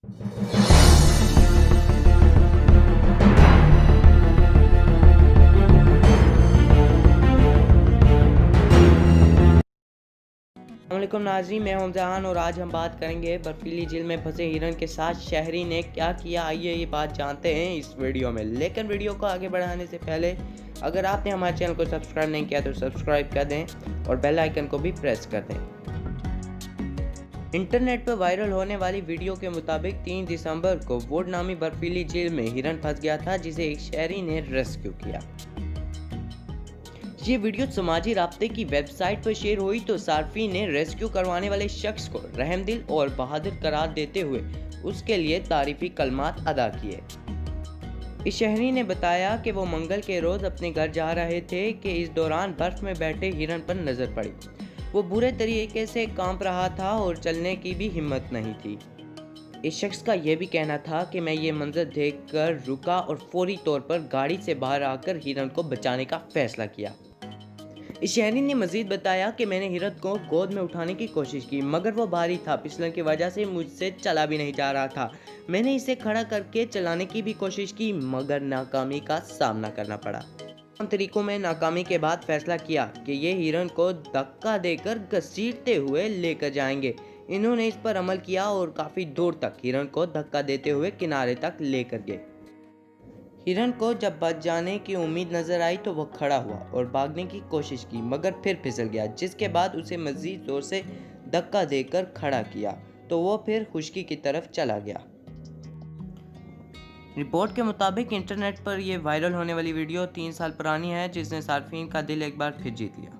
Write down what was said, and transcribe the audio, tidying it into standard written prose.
अस्सलामुअलैकुम नाज़रीन, मैं हूं जहान और आज हम बात करेंगे बर्फीली झील में फंसे हिरन के साथ शहरी ने क्या किया। आइए ये बात जानते हैं इस वीडियो में। लेकिन वीडियो को आगे बढ़ाने से पहले अगर आपने हमारे चैनल को सब्सक्राइब नहीं किया तो सब्सक्राइब कर दें और बेल आइकन को भी प्रेस कर दें। इंटरनेट पर वायरल होने वाली वीडियो के मुताबिक 3 दिसंबर को वुड नामी बर्फीली झील में हिरन फंस गया था, जिसे एक शहरी ने रेस्क्यू किया। ये वीडियो समाजी राब्ते की वेबसाइट पर शेयर हुई तो सार्फिन ने रेस्क्यू करवाने वाले शख्स को रहमदिल और बहादुर करार देते हुए उसके लिए तारीफी कलमात अदा किए। इस शहरी ने बताया कि वो मंगल के रोज अपने घर जा रहे थे कि इस दौरान बर्फ में बैठे हिरन पर नजर पड़ी। वो बुरे तरीके से कांप रहा था और चलने की भी हिम्मत नहीं थी। इस शख्स का यह भी कहना था कि मैं ये मंजर देखकर रुका और फौरी तौर पर गाड़ी से बाहर आकर हिरन को बचाने का फैसला किया। इस शहरी ने मजीद बताया कि मैंने हिरन को गोद में उठाने की कोशिश की, मगर वो भारी था। फिसलन की वजह से मुझसे चला भी नहीं जा रहा था। मैंने इसे खड़ा करके चलाने की भी कोशिश की, मगर नाकामी का सामना करना पड़ा। तमाम तरीकों में नाकामी के बाद फैसला किया कि ये हिरन को धक्का देकर घसीटते हुए लेकर जाएंगे। इन्होंने इस पर अमल किया और काफ़ी दूर तक हिरन को धक्का देते हुए किनारे तक लेकर गए। हिरन को जब बच जाने की उम्मीद नजर आई तो वह खड़ा हुआ और भागने की कोशिश की, मगर फिर फिसल गया, जिसके बाद उसे मजीद जोर से धक्का देकर खड़ा किया तो वो फिर खुश्की की तरफ चला गया। रिपोर्ट के मुताबिक इंटरनेट पर यह वायरल होने वाली वीडियो 3 साल पुरानी है, जिसने सार्फिन का दिल एक बार फिर जीत लिया।